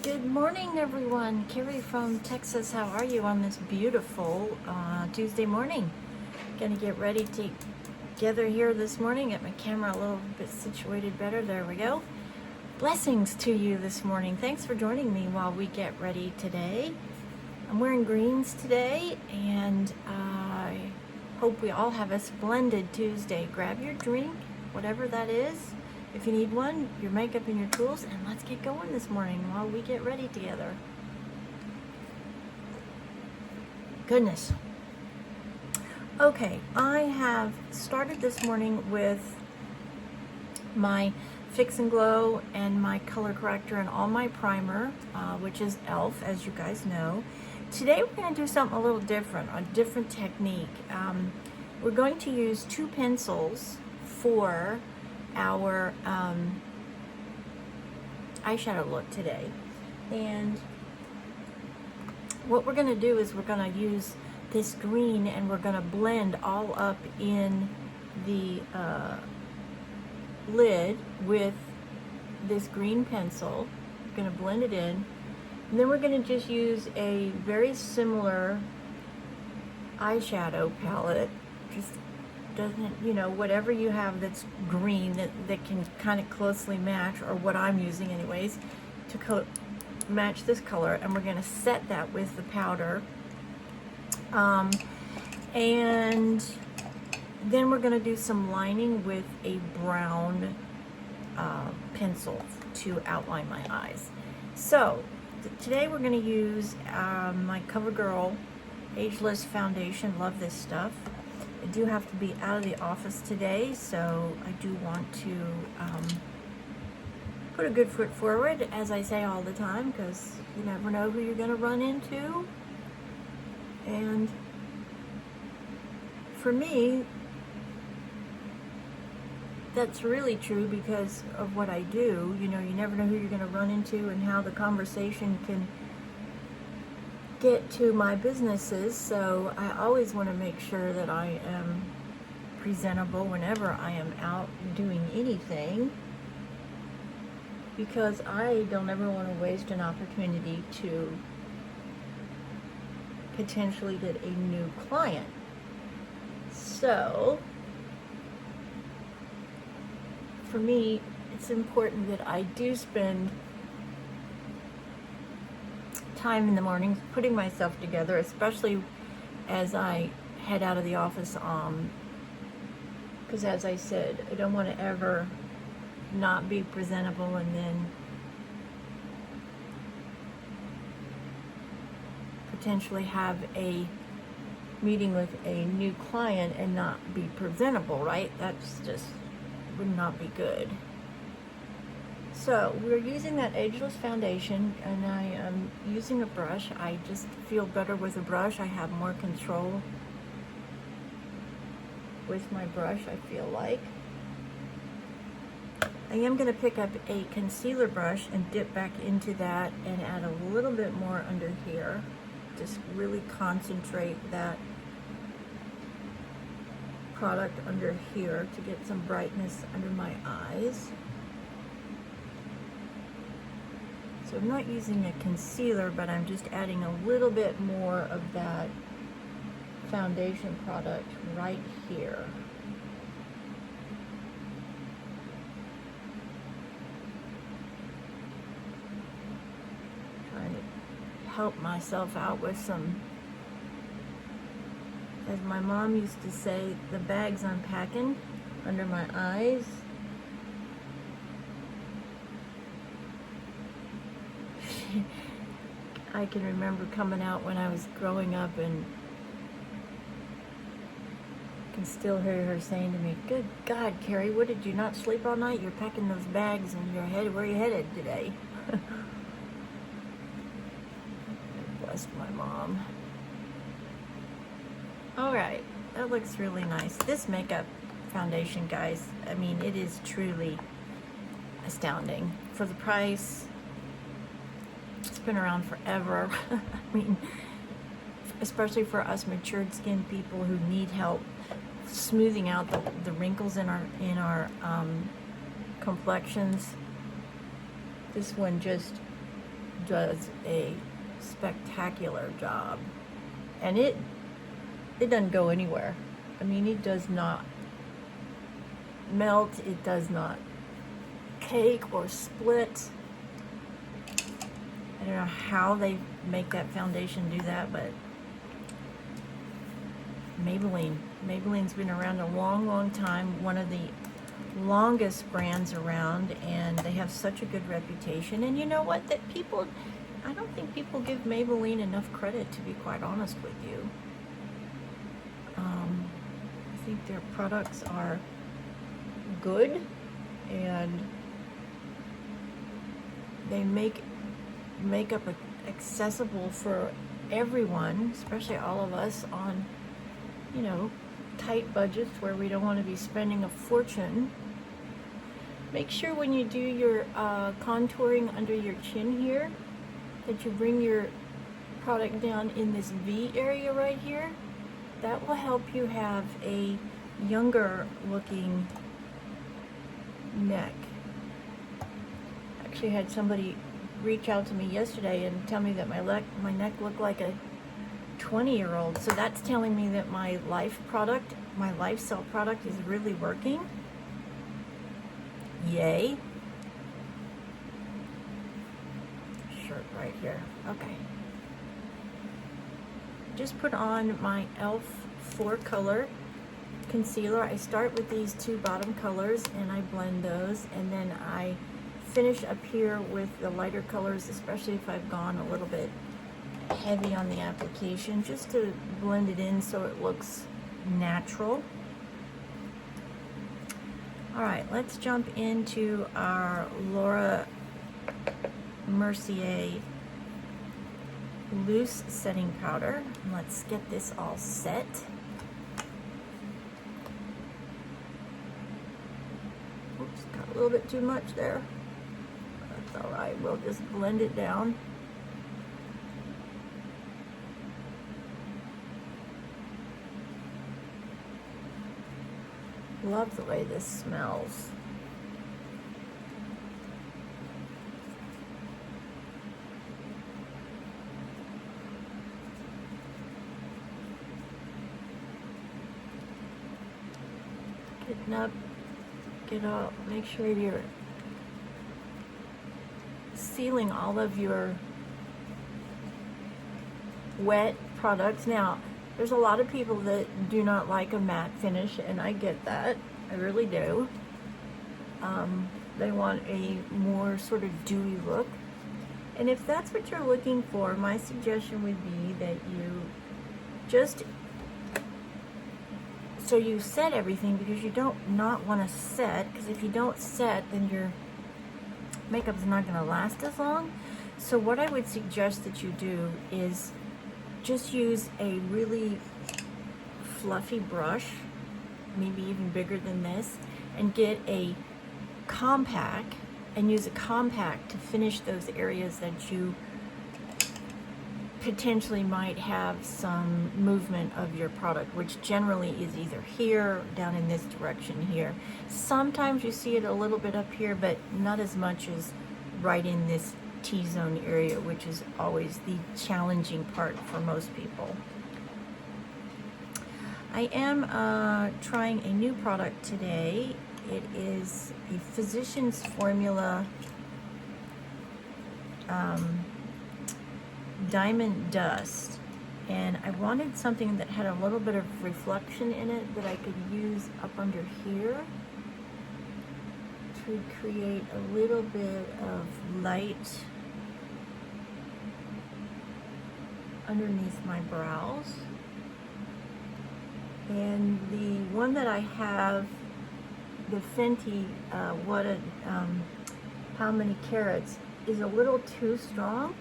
Good morning, everyone. Carrie from Texas. How are you on this beautiful Tuesday morning? Gonna get ready together here this morning. Get my camera a little bit situated better. There we go. Blessings to you this morning. Thanks for joining me while we get ready today. I'm wearing greens today, and I hope we all have a splendid Tuesday. Grab your drink, whatever that is. If you need one, your makeup and your tools, and let's get going this morning while we get ready together. Goodness. Okay, I have started this morning with my Fix and Glow and my color corrector and all my primer, which is e.l.f., as you guys know. Today we're going to do something a little different, a different technique. We're going to use two pencils for our eyeshadow look today, and what we're going to do is we're going to use this green and we're going to blend all up in the lid with this green pencil. We're going to blend it in, and then we're going to just use a very similar eyeshadow palette, just doesn't, whatever you have that's green that can kind of closely match, or what I'm using anyways, to match this color. And we're going to set that with the powder, and then we're going to do some lining with a brown pencil to outline my eyes. So today we're going to use my CoverGirl Ageless Foundation. Love this stuff. I do have to be out of the office today, so I do want to put a good foot forward, as I say all the time, because you never know who you're going to run into. And for me, that's really true because of what I do. You never know who you're going to run into and how the conversation can get to my businesses, so I always want to make sure that I am presentable whenever I am out doing anything, because I don't ever want to waste an opportunity to potentially get a new client. So for me, it's important that I do spend time in the mornings putting myself together, especially as I head out of the office, because as I said, I don't want to ever not be presentable and then potentially have a meeting with a new client and not be presentable, right? That's just would not be good. So we're using that Ageless Foundation, and I am using a brush. I just feel better with a brush. I have more control with my brush, I feel like. I am going to pick up a concealer brush and dip back into that and add a little bit more under here. Just really concentrate that product under here to get some brightness under my eyes. So I'm not using a concealer, but I'm just adding a little bit more of that foundation product right here. Trying to help myself out with some, as my mom used to say, the bags I'm packing under my eyes. I can remember coming out when I was growing up, and I can still hear her saying to me, "Good God, Carrie, what, did you not sleep all night? You're packing those bags and you're headed, where are you headed today?" Bless my mom. All right, that looks really nice. This makeup foundation, guys, I mean, it is truly astounding. For the price, it's been around forever. I mean, especially for us matured skin people who need help smoothing out the wrinkles in our complexions. This one just does a spectacular job. And it doesn't go anywhere. I mean, it does not melt, it does not cake or split. I don't know how they make that foundation do that, but Maybelline's been around a long time, one of the longest brands around, and they have such a good reputation. And you know what, that people, I don't think people give Maybelline enough credit, to be quite honest with you. I think their products are good, and they make makeup accessible for everyone, especially all of us on, you know, tight budgets where we don't want to be spending a fortune. Make sure when you do your contouring under your chin here that you bring your product down in this V area right here. That will help you have a younger looking neck. Actually had somebody reach out to me yesterday and tell me that my neck looked like a 20-year-old. So that's telling me that my Life Cell product is really working. Yay. Shirt right here. Okay. Just put on my e.l.f. 4-color concealer. I start with these two bottom colors and I blend those, and then I finish up here with the lighter colors, especially if I've gone a little bit heavy on the application, just to blend it in so it looks natural. All right, let's jump into our Laura Mercier loose setting powder. Let's get this all set. Oops, got a little bit too much there. That's all right, we'll just blend it down. Love the way this smells. Getting up, get up, make sure you're sealing all of your wet products. Now, there's a lot of people that do not like a matte finish, and I get that. I really do. They want a more sort of dewy look. And if that's what you're looking for, my suggestion would be that you just, so you set everything, because you don't not want to set, because if you don't set, then your makeup's not going to last as long. So what I would suggest that you do is just use a really fluffy brush, maybe even bigger than this, and get a compact and use a compact to finish those areas that you potentially might have some movement of your product, which generally is either here, down in this direction here. Sometimes you see it a little bit up here, but not as much as right in this T-zone area, which is always the challenging part for most people. I am trying a new product today. It is a Physicians Formula Diamond Dust, and I wanted something that had a little bit of reflection in it that I could use up under here to create a little bit of light underneath my brows. And the one that I have, the Fenty How Many Carats, is a little too strong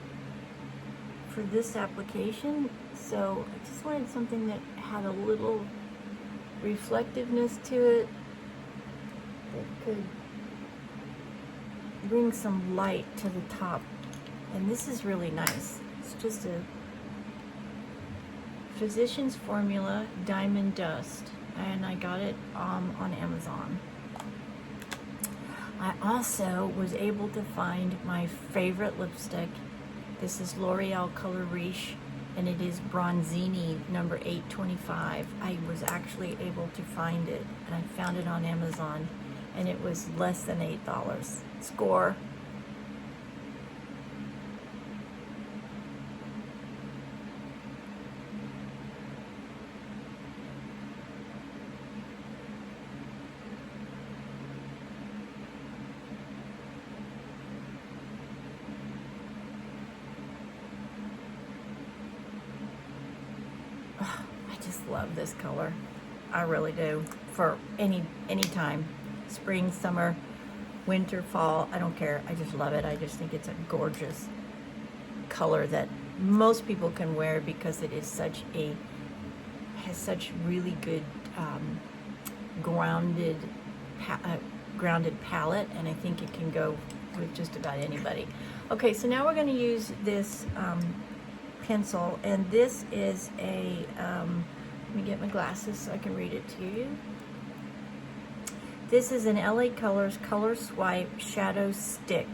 for this application, so I just wanted something that had a little reflectiveness to it that could bring some light to the top. And this is really nice. It's just a Physicians Formula Diamond Dust, and I got it on Amazon. I also was able to find my favorite lipstick This is L'Oreal Color Riche, and it is Bronzini number 825. I was actually able to find it, and I found it on Amazon, and it was less than $8. Score. I just love this color. I really do. For any time. Spring, summer, winter, fall, I don't care. I just love it. I just think it's a gorgeous color that most people can wear because it is has such really good grounded palette, and I think it can go with just about anybody. Okay, so now we're going to use this pencil, and this is a let me get my glasses so I can read it to you. This is an LA Colors Color Swipe Shadow Stick,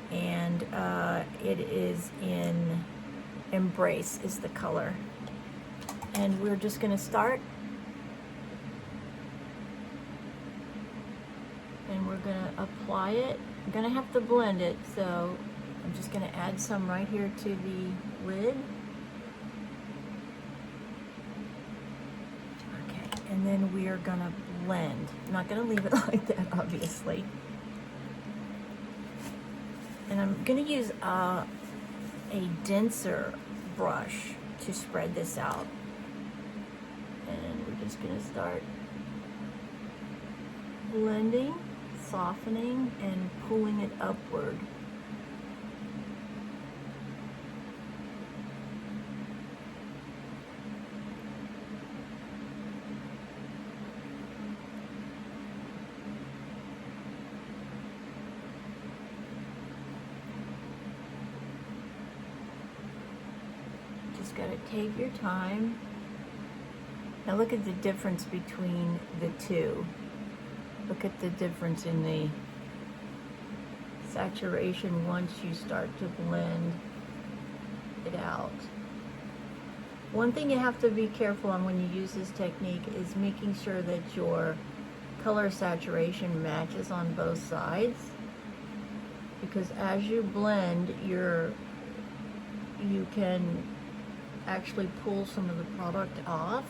and it is in Embrace is the color. And we're just going to start, and we're going to apply it. I'm going to have to blend it, so I'm just going to add some right here to the lid. Okay, and then we are going to blend. I'm not going to leave it like that, obviously. And I'm going to use a denser brush to spread this out. And we're just going to start blending, softening, and pulling it upward. Just got to take your time. Now look at the difference between the two. Look at the difference in the saturation once you start to blend it out. One thing you have to be careful on when you use this technique is making sure that your color saturation matches on both sides, because as you blend, you can actually pull some of the product off.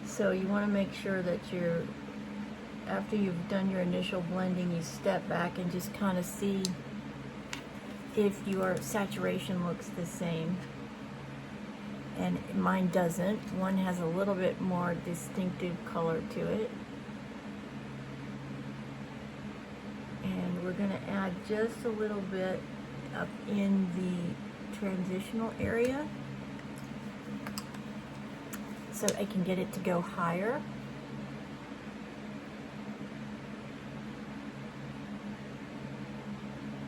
So you want to make sure that after you've done your initial blending, you step back and just kind of see if your saturation looks the same. And mine doesn't. One has a little bit more distinctive color to it. And we're going to add just a little bit up in the transitional area, so I can get it to go higher.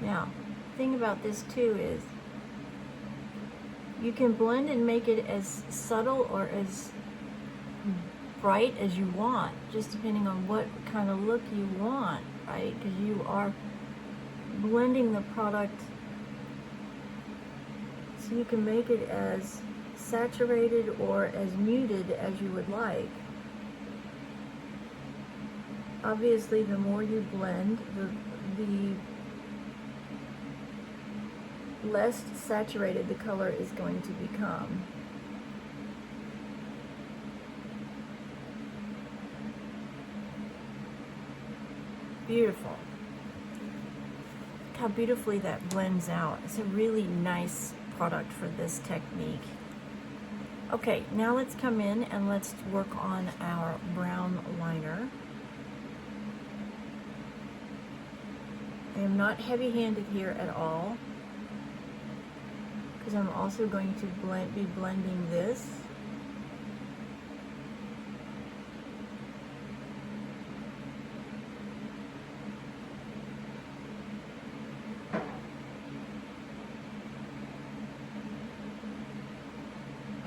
Now, the thing about this too is you can blend and make it as subtle or as bright as you want, just depending on what kind of look you want, right? Because you are blending the product, so you can make it as saturated or as muted as you would like. Obviously, the more you blend, the less saturated the color is going to become. Beautiful. Look how beautifully that blends out. It's a really nice product for this technique. Okay, now let's come in and let's work on our brown liner. I am not heavy-handed here at all, because I'm also going to be blending this.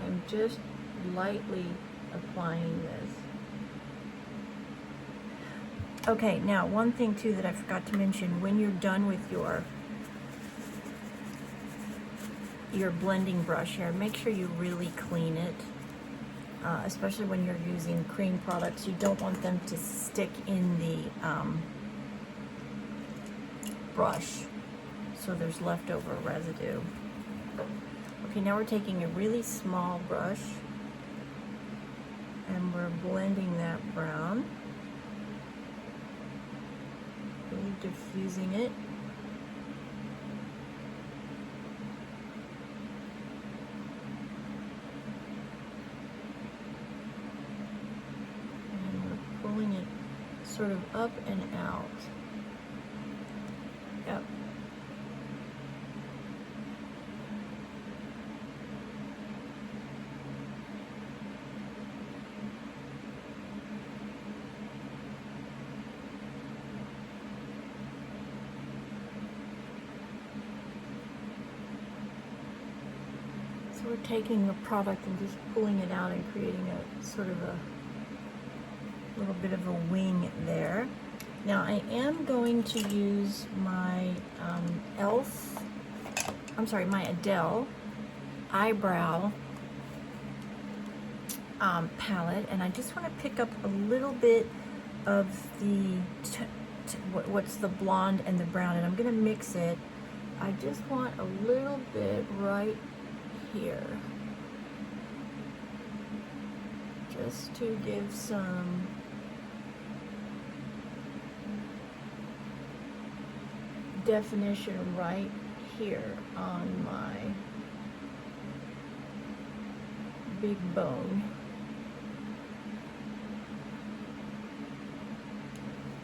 I'm just lightly applying this. Okay, now one thing too that I forgot to mention, when you're done with your your blending brush here, make sure you really clean it, especially when you're using cream products. You don't want them to stick in the brush, so there's leftover residue. Okay, now we're taking a really small brush and we're blending that brown, really diffusing it. And we're pulling it sort of up and out. Yep. So we're taking the product and just pulling it out and creating a sort of a little bit of a wing there. Now I am going to use my my Adele eyebrow palette, and I just want to pick up a little bit of the what's the blonde and the brown, and I'm going to mix it. I just want a little bit right here, just to give some definition right here on my big bone.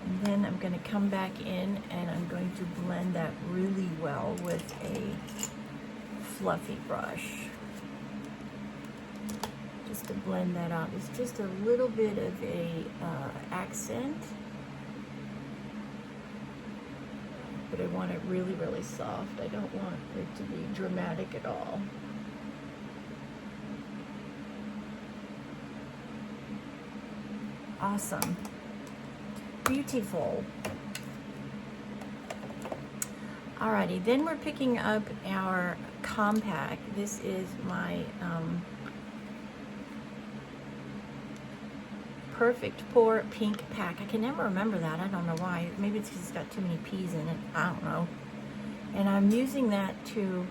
And then I'm going to come back in and I'm going to blend that really well with a fluffy brush. Just to blend that out. It's just a little bit of a accent, but I want it really, really soft. I don't want it to be dramatic at all. Awesome. Beautiful. Alrighty, then we're picking up our compact. This is my Perfect Pour Pink Pack. I can never remember that. I don't know why. Maybe it's because it's got too many P's in it. I don't know. And I'm using that to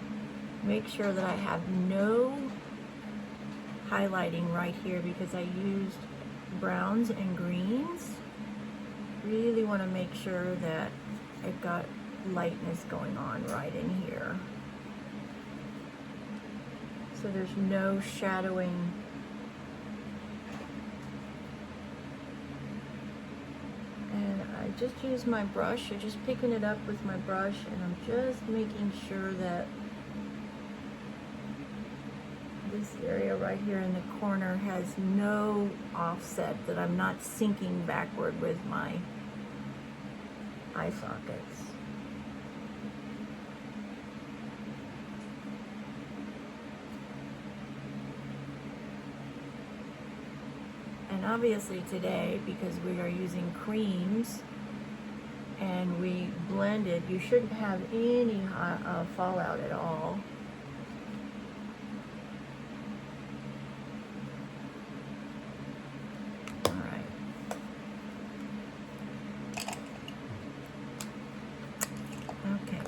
make sure that I have no highlighting right here because I used browns and greens. Really want to make sure that I've got lightness going on right in here. So there's no shadowing. And I just use my brush. I'm just picking it up with my brush, and I'm just making sure that this area right here in the corner has no offset, that I'm not sinking backward with my eye sockets. And obviously today, because we are using creams and we blended, you shouldn't have any fallout at all.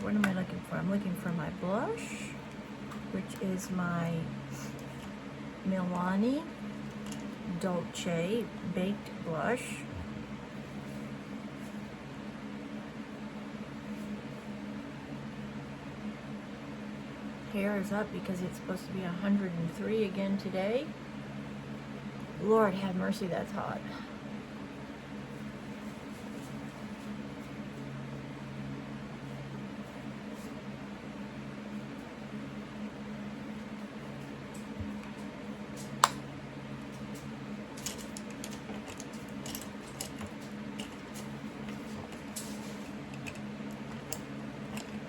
What am I looking for? I'm looking for my blush, which is my Milani Dolce Baked Blush. Hair is up because it's supposed to be 103 again today. Lord have mercy, that's hot.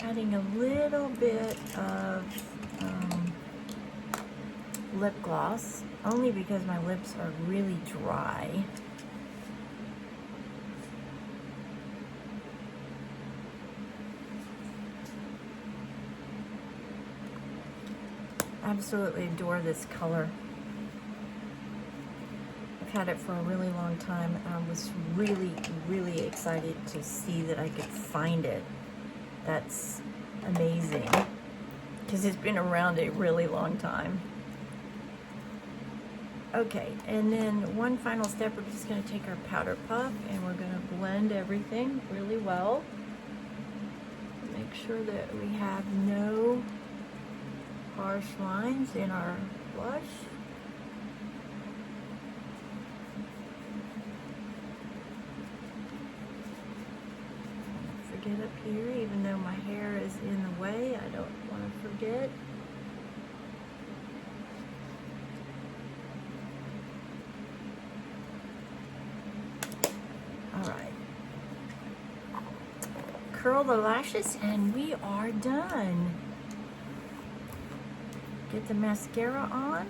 Adding a little bit of lip gloss, only because my lips are really dry. absolutely adore this color. I've had it for a really long time, and I was really, really excited to see that I could find it. That's amazing, because it's been around a really long time. Okay, and then one final step, we're just going to take our powder puff and we're going to blend everything really well. Make sure that we have no harsh lines in our blush. Don't forget up here, even though my hair is in the way, I don't want to forget. Alright. Curl the lashes and we are done. Get the mascara on.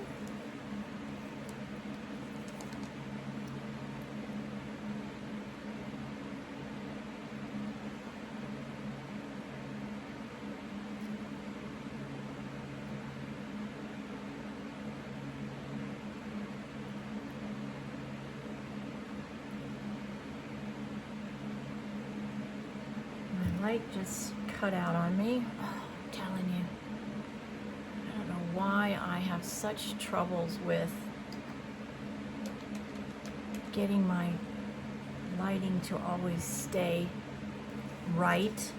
Light just cut out on me. Oh, I'm telling you, I don't know why I have such troubles with getting my lighting to always stay right.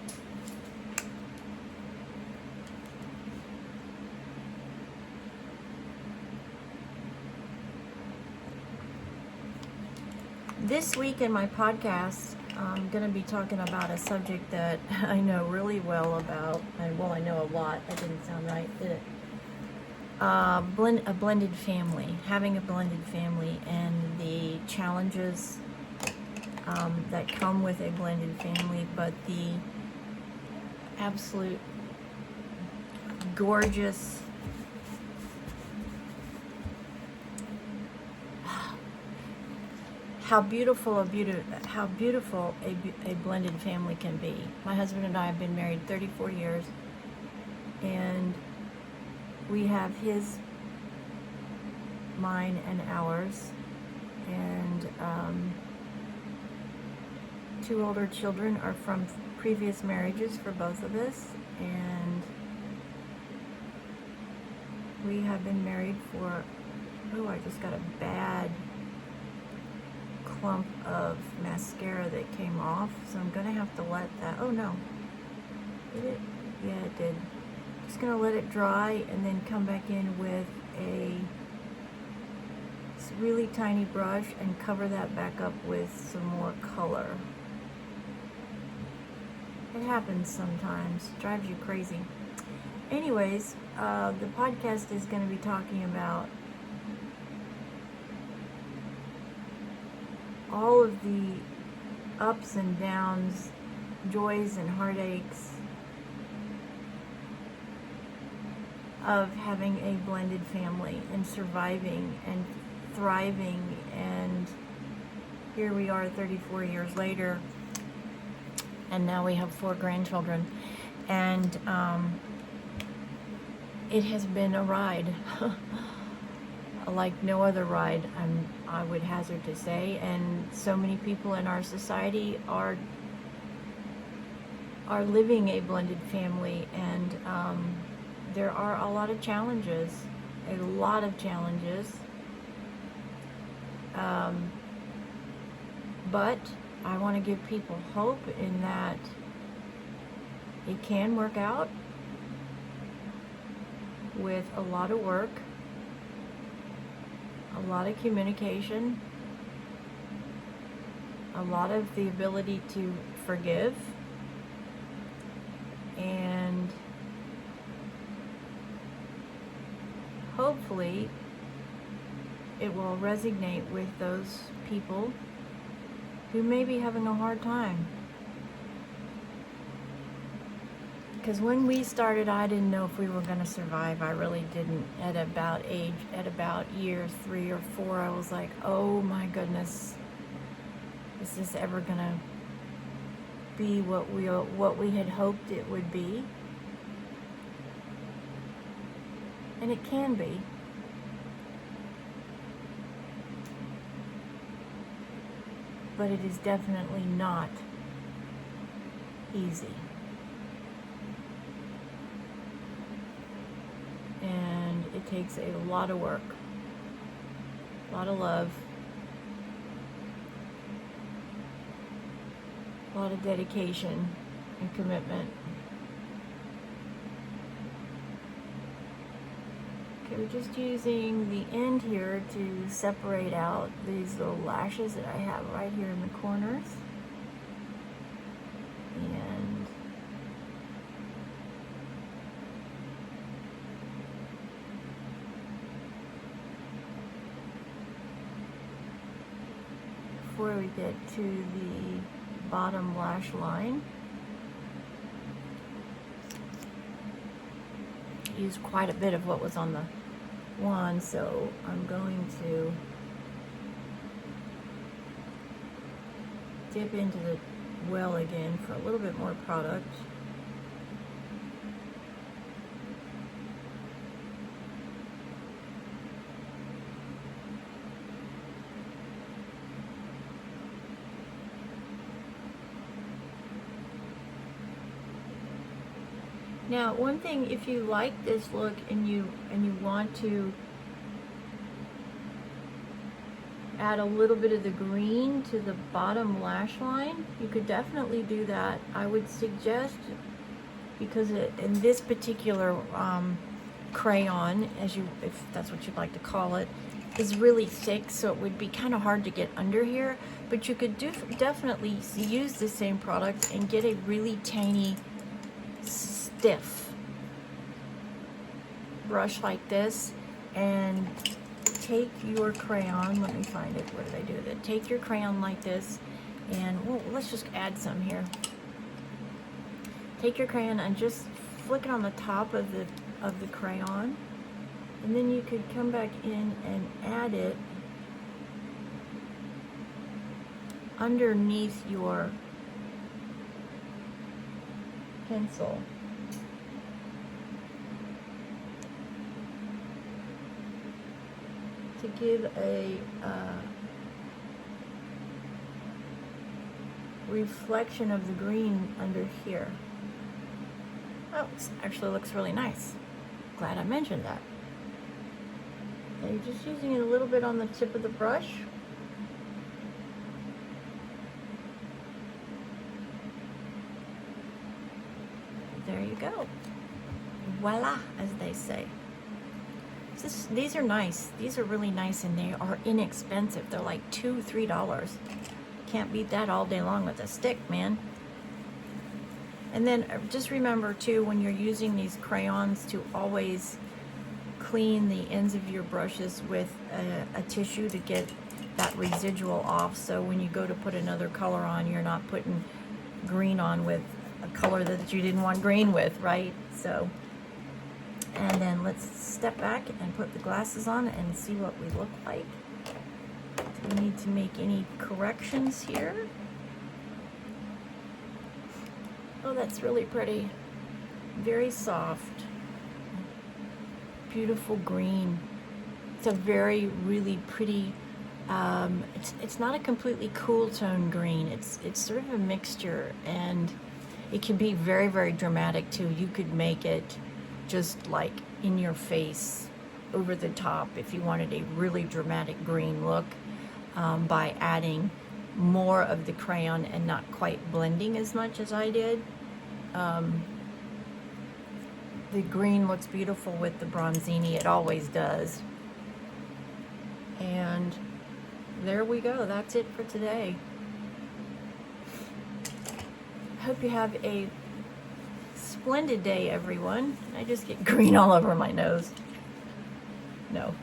This week in my podcast, I'm going to be talking about a subject that I know really well about, and well, I know a lot. That didn't sound right, did it? A blended family, having a blended family, and the challenges that come with a blended family, but the absolute gorgeous how beautiful a blended family can be. My husband and I have been married 34 years, and we have his, mine, and ours, and 2 older children are from previous marriages for both of us, and we have been married for, oh, I just got a bad clump of mascara that came off, so I'm gonna have to let that, oh no, did it? Yeah, it did. Just gonna let it dry and then come back in with a really tiny brush and cover that back up with some more color. It happens sometimes, drives you crazy. Anyways, the podcast is going to be talking about all of the ups and downs, joys and heartaches of having a blended family and surviving and thriving, and here we are 34 years later, and now we have 4 grandchildren, and it has been a ride like no other ride, I would hazard to say, and so many people in our society are living a blended family, and there are a lot of challenges, but I want to give people hope in that it can work out with a lot of work, a lot of communication, a lot of the ability to forgive, and hopefully it will resonate with those people who may be having a hard time. Because when we started, I didn't know if we were going to survive. I really didn't. At about year 3 or 4, I was like, oh my goodness, is this ever going to be what we had hoped it would be? And it can be. But it is definitely not easy. And it takes a lot of work, a lot of love, a lot of dedication and commitment. Okay, we're just using the end here to separate out these little lashes that I have right here in the corners. And before we get to the bottom lash line, use quite a bit of what was on the wand, so I'm going to dip into the well again for a little bit more product. Now, one thing, if you like this look and you want to add a little bit of the green to the bottom lash line, you could definitely do that. I would suggest, because in this particular crayon, if that's what you'd like to call it, is really thick, so it would be kind of hard to get under here. But you could definitely use the same product and get a really tiny, stiff brush like this, and take your crayon, let me find it, what did I do with it? Take your crayon like this, and well, let's just add some here. Take your crayon and just flick it on the top of the crayon, and then you could come back in and add it underneath your pencil. To give a reflection of the green under here. Oh, it actually looks really nice. Glad I mentioned that. And you're just using it a little bit on the tip of the brush. There you go. Voila, as they say. These are nice. These are really nice, and they are inexpensive. They're like $2, $3. Can't beat that all day long with a stick, man. And then just remember too, when you're using these crayons, to always clean the ends of your brushes with a tissue to get that residual off. So when you go to put another color on, you're not putting green on with a color that you didn't want green with, right? So. And then let's step back and put the glasses on and see what we look like. Do we need to make any corrections here? Oh, that's really pretty. Very soft. Beautiful green. It's a very, really pretty, it's not a completely cool tone green. It's sort of a mixture, and it can be very, very dramatic too. You could make it just like in your face, over the top, if you wanted a really dramatic green look, by adding more of the crayon and not quite blending as much as I did. The green looks beautiful with the bronzini, it always does. And there we go, that's it for today. I hope you have a splendid day, everyone. I just get green all over my nose. No.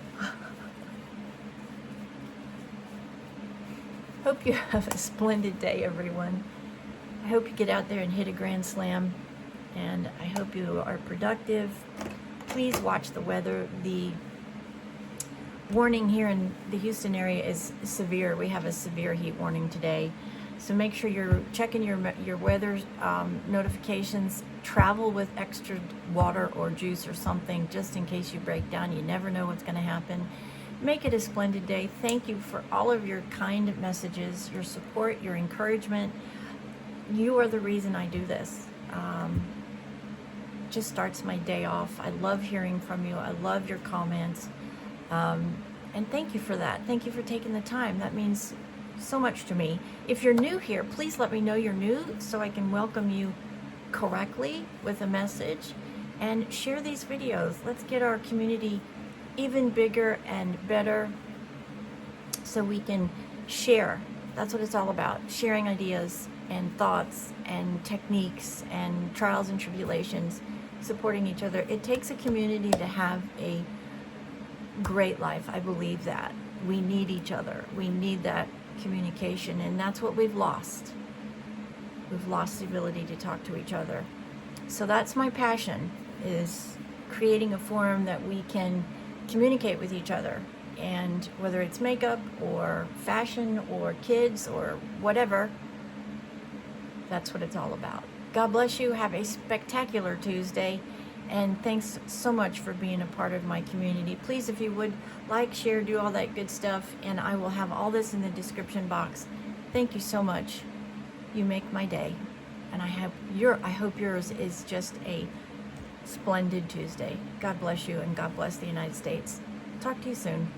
Hope you have a splendid day, everyone. I hope you get out there and hit a grand slam, and I hope you are productive. Please watch the weather. The warning here in the Houston area is severe. We have a severe heat warning today. So make sure you're checking your weather notifications travel with extra water or juice or something just in case you break down. You never know what's going to happen. Make it a splendid day. Thank you for all of your kind messages, your support, your encouragement. You are the reason I do this. Just starts my day off. I love hearing from you. I love your comments. And thank you for that. Thank you for taking the time. That means so much to me. If you're new here, please let me know you're new so I can welcome you correctly with a message, and share these videos. Let's get our community even bigger and better so we can share. That's what it's all about, sharing ideas and thoughts and techniques and trials and tribulations, supporting each other. It takes a community to have a great life. I believe that. We need each other. We need that communication, and that's what we've lost. We've lost the ability to talk to each other. So that's my passion, is creating a forum that we can communicate with each other. And whether it's makeup or fashion or kids or whatever, that's what it's all about. God bless you. Have a spectacular Tuesday. And thanks so much for being a part of my community. Please, if you would, like, share, do all that good stuff. And I will have all this in the description box. Thank you so much. You make my day. And I hope yours is just a splendid Tuesday. God bless you, and God bless the United States. Talk to you soon.